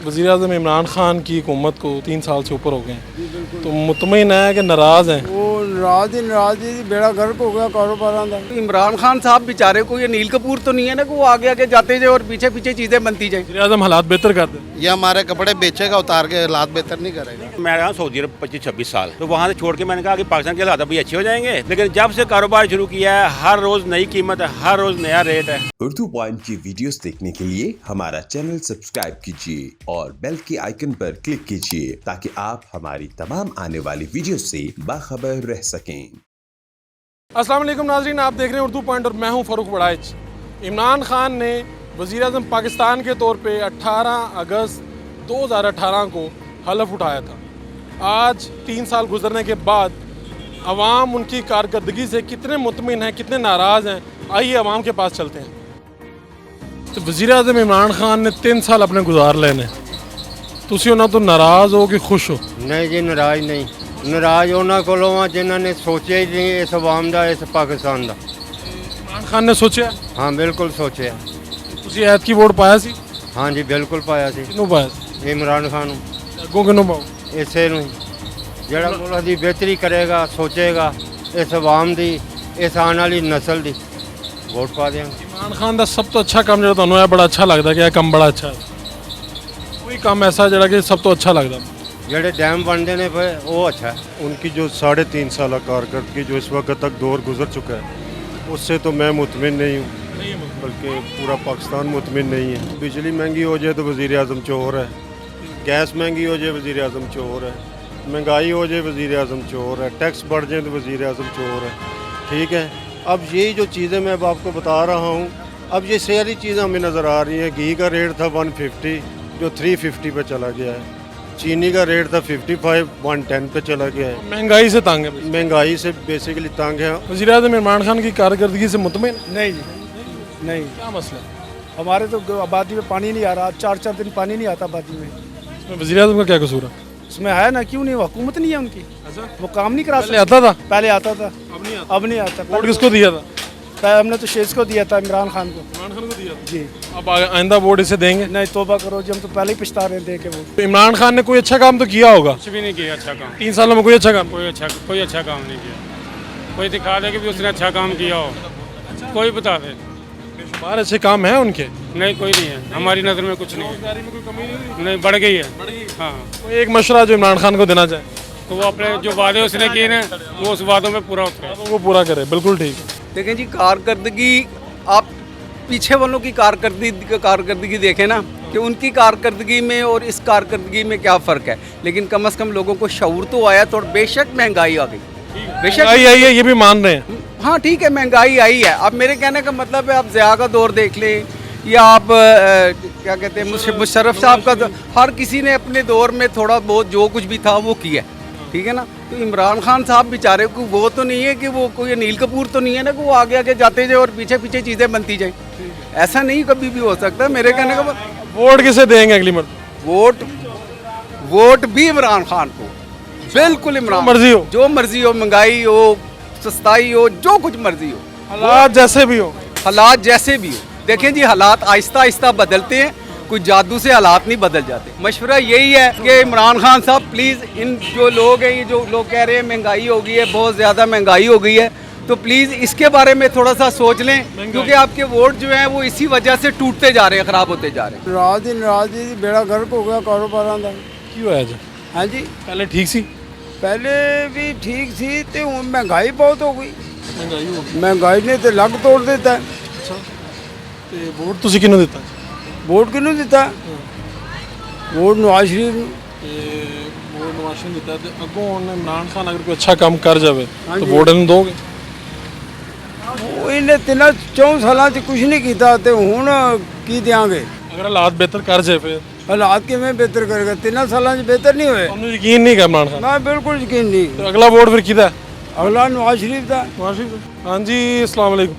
वज़ीर-ए-आज़म इमरान खान की हुकूमत को 3 साल से ऊपर हो गए हैं, तो मुतमईन है कि नाराज़ हैं? वो नाराज ही बेड़ा गर्क हो गया कारोबार का। इमरान खान साहब बेचारे को ये नील कपूर तो नहीं है ना कि वो आगे आगे जाते जाए और पीछे पीछे चीज़ें बनती जाए। वज़ीर-ए-आज़म हालात बेहतर कर दें। ये हमारे कपड़े बेचेगा, उतार के हालात बेहतर नहीं करेगा। मैं रहा सऊदी अरब 25-26 साल, तो वहाँ से छोड़ के मैंने कहा कि पाकिस्तान के हालात भी अच्छे हो जाएंगे, लेकिन जब से कारोबार शुरू किया है हर रोज नई कीमत है, हर रोज नया रेट है। उर्दू पॉइंट की वीडियोस देखने के लिए हमारा चैनल सब्सक्राइब कीजिए और बेल के आइकन पर क्लिक कीजिए ताकि आप हमारी तमाम आने वाली वीडियो से बाखबर रह सकें। अस्सलाम वालेकुम नाज़रीन, आप देख रहे हैं उर्दू पॉइंट और मैं हूं फ़ारूक बड़ाइच। इमरान खान ने वज़ीर-ए-आज़म पाकिस्तान के तौर पे 18 अगस्त 2018 को हलफ उठाया था। आज 3 साल गुजरने के बाद अवाम उनकी कारकर्दगी से कितने मुतमिन हैं, कितने नाराज़ हैं, आइए अवाम के पास चलते हैं। तो वज़ीर-ए-आज़म इमरान खान ने 3 साल अपने गुजार लेने, तुसी उन्होंने तो नाराज़ हो कि खुश हो? नहीं जी, नाराज नहीं। नाराज उन्होंने कोलों आ जिन्होंने सोचा ही नहीं इस अवाम का, इस पाकिस्तान का। इमरान खान ने सोचा? हाँ बिल्कुल सोचा। तुसी ऐत की वोट पाया सी? हाँ जी बिल्कुल पाया सी। किनू पाया सी? इमरान खान अगों किनू पाओ? इसे ਜਿਹੜਾ ਮੁਲਕ ਦੀ बेहतरी करेगा, सोचेगा इस अवाम की, इस आने वाली नस्ल की वोट पा देंगे। इमरान खान का सब तो अच्छा काम जो तुहानू है बड़ा अच्छा लगता है कि काम बड़ा अच्छा है? कोई काम ऐसा जरा कि सब तो अच्छा लगता है? ਜਿਹੜੇ डैम बनते हैं पे वो अच्छा है। उनकी जो 3.5 साल कारकर्दगी जो इस वक्त तक दौर गुजर चुका है, उससे तो मैं मुतमिन नहीं हूँ, बल्कि पूरा पाकिस्तान मुतमिन नहीं है। बिजली महंगी हो जाए तो वज़ीर-ए-आज़म चोर है, गैस महंगी हो जाए वज़ीर-ए-आज़म चोर है, महंगाई हो जाए वज़ीर-ए-आज़म चोर है, टैक्स बढ़ जाए तो वज़ीर-ए-आज़म चोर है। ठीक है, अब यही जो चीज़ें मैं अब आपको बता रहा हूँ, अब ये सारी चीज़ें हमें नज़र आ रही हैं। घी का रेट था 150 जो 350 पे चला गया है, चीनी का रेट था 55 110 पे चला गया है। महंगाई से तंग है? महंगाई से बेसिकली तंग है। वज़ीर-ए-आज़म इमरान खान की कारकर्दगी से मुतमिन? नहीं जी नहीं। क्या मसला है? हमारे तो आबादी में पानी नहीं आ रहा, 4-4 दिन पानी नहीं आता आबादी में। इसमें वज़ीर-ए-आज़म का क्या कसूर है? उसमें है ना, क्यों नहीं, हुकूमत नहीं है उनकी। अच्छा, वो काम नहीं करा पहले सकते। आता था? पहले आता था, अब नहीं आता। वोट किसको दिया था? पहले हमने तो शेष को दिया था, इमरान खान को। इमरान खान को दिया था। जी अब आइंदा वोट इसे देंगे? नहीं, तौबा करो जी, हम तो पहले ही पछता रहे थे कि वो। तो इमरान खान ने कोई अच्छा काम तो किया होगा? कुछ भी नहीं किया अच्छा काम। 3 सालों में कोई अच्छा काम? कोई अच्छा काम नहीं किया। कोई दिखा दे कि भी उसने अच्छा काम किया हो, कोई बता दे। बेशुमार अच्छे काम हैं उनके। नहीं, कोई नहीं है, हमारी नज़र में कुछ नहीं है। में कोई कमी नहीं, बढ़ गई है। हाँ, कोई एक मशवरा जो इमरान खान को देना चाहे? तो वो अपने जो वादे उसने किए ना, वो उस वादों में पूरा उतरे। वो पूरा करे, बिल्कुल ठीक है। देखें जी, कारकर्दगी आप पीछे वालों की कारकर्दगी देखें ना कि उनकी कारकर्दगी में और इस कारकर्दगी में क्या फ़र्क है, लेकिन कम से कम लोगों को शऊर तो आया। तो बेशक महंगाई आ गई, बेशक महंगाई आई है, ये भी मान रहे हैं। हाँ ठीक है, महंगाई आई है। अब मेरे कहने का मतलब है, आप ज़िया का दौर देख लें या आप क्या कहते हैं मुशर्रफ साहब का, हर किसी ने अपने दौर में थोड़ा बहुत जो कुछ भी था वो किया, ठीक है ना। तो इमरान खान साहब बेचारे को वो तो नहीं है कि वो कोई नील कपूर तो नहीं है ना कि वो आगे आगे जाते जाए और पीछे पीछे चीज़ें बनती जाए। ऐसा नहीं कभी भी हो सकता। मेरे कहने का वोट किसे देंगे अगली मर्तबा? वोट भी इमरान खान को, बिल्कुल इमरान, मर्जी हो, जो मर्जी हो, महंगाई हो, सस्ताई हो, जो कुछ मर्जी हो, हालात जैसे भी हो। हालात जैसे भी हो। देखें जी, हालात आहिस्ता आहिस्ता बदलते हैं, कोई जादू से हालात नहीं बदल जाते। मशवरा यही है कि इमरान खान साहब प्लीज़, इन जो लोग हैं, ये जो लोग कह रहे हैं महंगाई हो गई है, बहुत ज़्यादा महंगाई हो गई है, तो प्लीज़ इसके बारे में थोड़ा सा सोच लें, क्योंकि आपके वोट जो हैं वो इसी वजह से टूटते जा रहे हैं, ख़राब होते जा रहे हैं। नाराज ही बेड़ा गर्क हो गया कारोबार का। क्यों है? हाँ जी, पहले ठीक सी? पहले भी ठीक थी, तो महंगाई बहुत हो गई। महंगाई ने तो लग तोड़ देता है। ਤੇ ਵੋਟ ਤੁਸੀਂ ਕਿਹਨੂੰ ਦਿੱਤਾ? वोट किनू दिता? वोट नवाज शरीफ ਨੂੰ। ਤੇ ਵੋਟ ਨਵਾਜ਼ ਸ਼ਰੀਫ ਨੂੰ ਦਿੱਤਾ ਤੇ ਅੱਗੋਂ ਹੁਣ ਇਮਰਾਨ ਖਾਨ ਅਗਰ ਕੋਈ ਅੱਛਾ ਕੰਮ ਕਰ ਜਾਵੇ ਤਾਂ ਹਾਂਜੀ। ਵੋਟ ਇਹਨੂੰ ਦੋਗੇ? ਉਹ ਇਹਨੇ 3-4 ਸਾਲਾਂ 'ਚ ਕੁਝ ਨਹੀਂ ਕੀਤਾ ਤੇ ਹੁਣ ਕੀ ਦਿਆਂਗੇ? ਅਗਰ ਹਾਲਾਤ ਬਿਹਤਰ ਕਰ ਜਾਏ ਫਿਰ ਹਾਲਾਤ ਕਿਵੇਂ ਬਿਹਤਰ ਕਰੇਗਾ? 3 ਸਾਲਾਂ 'ਚ ਬਿਹਤਰ ਨਹੀਂ ਹੋਏ। ਤੁਹਾਨੂੰ ਯਕੀਨ ਨਹੀਂ ਹੈ ਇਮਰਾਨ ਖਾਨ? ਮੈਂ ਬਿਲਕੁਲ ਯਕੀਨ ਨਹੀਂ। तो अगला वोट फिर किधर है? अगला नवाज शरीफ था। नवाज शरीफ। हाँ जी, अस्सलाम वालेकुम।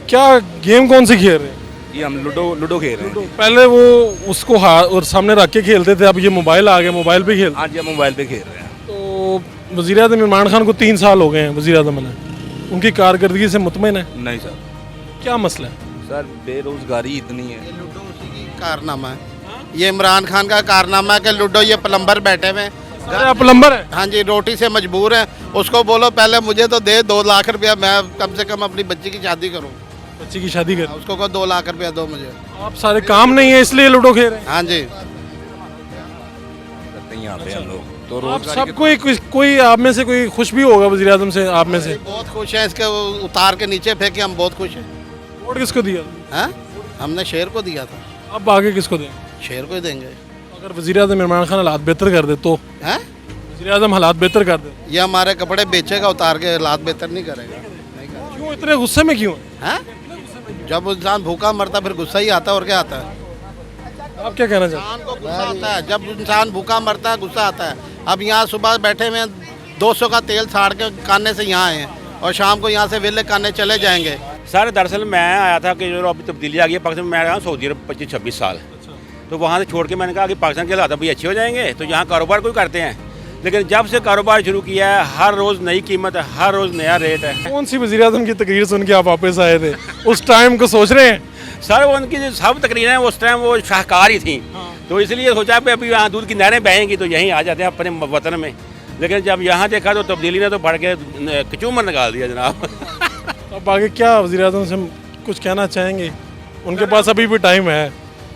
क्या गेम कौन सी खेल रहे हैं? ये हम लूडो खेल रहे हैं। पहले वो उसको और सामने रख के खेलते थे, अब ये मोबाइल आ गया, मोबाइल पे खेल। आज हम मोबाइल पे खेल रहे हैं। तो वज़ीर-ए-आज़म इमरान खान को 3 साल हो गए हैं वज़ीर-ए-आज़म बने, उनकी कारकर्दगी से मुतमिन है? नहीं सर, क्या मसला है? सर बेरोजगारी इतनी है। लूडो उसी की कारनामा है, ये इमरान खान का कारनामा है कि लूडो ये प्लम्बर बैठे हुए हैं। अरे आप प्लम्बर है? हाँ जी, रोटी से मजबूर है। उसको बोलो पहले मुझे तो दे 2 लाख रुपया, मैं कम से कम अपनी बच्ची की शादी करूँ। बच्ची की शादी कर, उसको कहो 2 लाख रुपया दो मुझे। आप सारे काम नहीं है इसलिए लूडो खेल रहे हैं? हाँ जी। यहाँ पे हम लोग तो आप सब कोई आप में से कोई खुश भी होगा वज़ीर आज़म से? आप में से बहुत खुश हैं, इसके उतार के नीचे फेंके, हम बहुत खुश हैं। वोट किसको दिया? हैं? हमने शेर को दिया था। अब आगे किसको दें? शेर को ही देंगे। अगर वज़ीर आज़म इमरान खान हालात बेहतर कर दे तो? हैं? वज़ीर आज़म हालात बेहतर कर दे, ये हमारे कपड़े बेचेगा, उतार के हालात बेहतर नहीं करेगा। क्यों इतने गुस्से में क्यों? हैं? जब इंसान भूखा मरता फिर गुस्सा ही आता है, और क्या आता है? आप क्या कहना चाहते इंसान को गुस्सा आता है, जब इंसान भूखा मरता है गुस्सा आता है। अब यहाँ सुबह बैठे हुए 200 का तेल साड़ के काने से यहाँ आए हैं, और शाम को यहाँ से वेले काने चले जाएंगे। सर दरअसल मैं आया था कि जो अभी तब्दीली आ गई है पाकिस्तान में। मैं रहा सऊदी अरब 25-26 साल, तो वहाँ से छोड़ के मैंने कहा कि पाकिस्तान के हालात अभी अच्छे हो जाएंगे तो यहाँ कारोबार कोई करते हैं। लेकिन जब से कारोबार शुरू किया है हर रोज़ नई कीमत है, हर रोज़ नया रेट है। कौन सी वज़ीर आज़म की तकरीर सुन के आप वापस आए थे? उस टाइम को सोच रहे हैं? सर वो उनकी जो सब तकरीरें उस टाइम वो शाहकार ही थी, तो इसलिए सोचा कि अभी यहाँ दूध की नहरें बहेंगी तो यहीं आ जाते हैं अपने वतन में। लेकिन जब यहाँ देखा तो तब्दीली ने तो बढ़ के कचूमर निकाल दिया जनाब। अब आगे क्या वज़ीर आज़म से कुछ कहना चाहेंगे? उनके पास अभी भी टाइम है,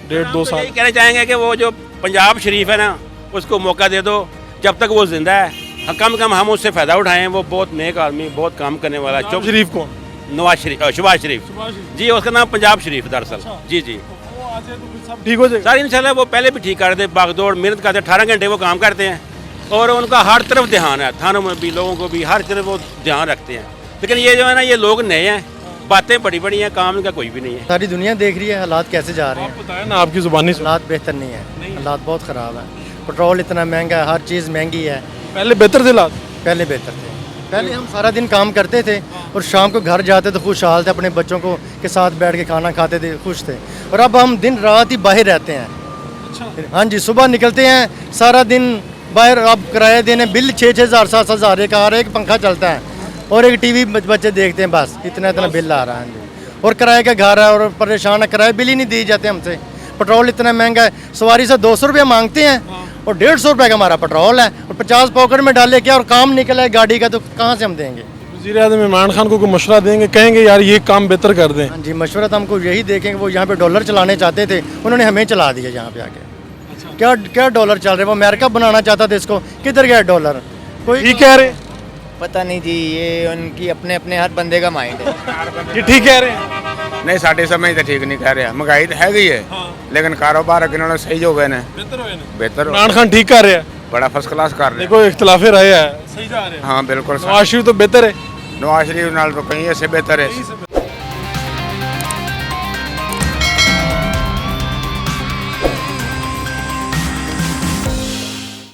1.5-2 साल। यही कहना चाहेंगे कि वो जो पंजाब शरीफ है ना, उसको मौका दे दो जब तक वो जिंदा है। कम हम उससे फ़ायदा उठाएं। वो बहुत नेक आदमी, बहुत काम करने वाला। नवाज शरीफ कौन? नवाज शरीफ, शहबाज शरीफ जी, उसका नाम पंजाब शरीफ दरअसल। जी जी, सब ठीक हो जाएगा सर इंशाल्लाह। वो पहले भी ठीक करते, भागदौड़ मेहनत करते, 18 घंटे वो काम करते हैं, और उनका हर तरफ ध्यान है, थानों में भी, लोगों को भी, हर तरफ वो ध्यान रखते हैं। लेकिन ये जो है ना, ये लोग नए हैं, बातें बड़ी बड़ी हैं, काम इनका कोई भी नहीं है। सारी दुनिया देख रही है हालात कैसे जा रहे हैं। आप बताएं ना, आपकी ज़ुबानी से। हालात बेहतर नहीं है, हालात बहुत ख़राब है। पेट्रोल इतना महंगा है, हर चीज़ महंगी है। पहले बेहतर थे हालात? पहले बेहतर थे। पहले हम सारा दिन काम करते थे और शाम को घर जाते थे खुशहाल थे, अपने बच्चों को के साथ बैठ के खाना खाते थे, खुश थे। और अब हम दिन रात ही बाहर रहते हैं। अच्छा। हाँ जी, सुबह निकलते हैं सारा दिन बाहर, अब किराया देने बिल 6-6 हज़ार 7-7 हज़ार एक आ रहा है, एक पंखा चलता है और एक टीवी बच्चे देखते हैं, बस इतना बिल आ रहा है जी। और किराए का घर है और परेशान है, किराए बिल ही नहीं दिए जाते हमसे। पेट्रोल इतना महंगा है, सवारी से 200 रुपया मांगते हैं और 150 रुपये का हमारा पेट्रोल है, और 50 पॉकेट में डाले क्या, और काम निकला है गाड़ी का तो कहाँ से हम देंगे। वज़ीर आज़म इमरान खान को कोई मशवरा देंगे, कहेंगे यार ये काम बेहतर कर दें? हाँ जी, मशवरा तो हमको यही देखेंगे। वो यहाँ पे डॉलर चलाने चाहते थे, उन्होंने हमें चला दिया यहाँ पे आके। क्या क्या डॉलर चल रहे, वो अमेरिका बनाना चाहता था इसको, किधर गया डॉलर? कोई ठीक कह रहे? पता नहीं जी, ये उनकी अपने अपने हर बंदे का माइंड है। ये ठीक कह रहे हैं? नहीं, साढ़े समय तो ठीक नहीं कह रहे। महंगाई तो है गई है, लेकिन कारोबार अगर सही हो गए ना, बेहतर हो। इमरान खान ठीक कर रहे हैं, बड़ा फर्स्ट क्लास कर रहे हैं। देखो इख्तिलाफे रहे हैं, सही जा रहे हैं। हाँ बिल्कुल, नवाज शरीफ तो बेहतर है। नवाज शरीफ नाल तो कहीं ऐसे बेहतर है।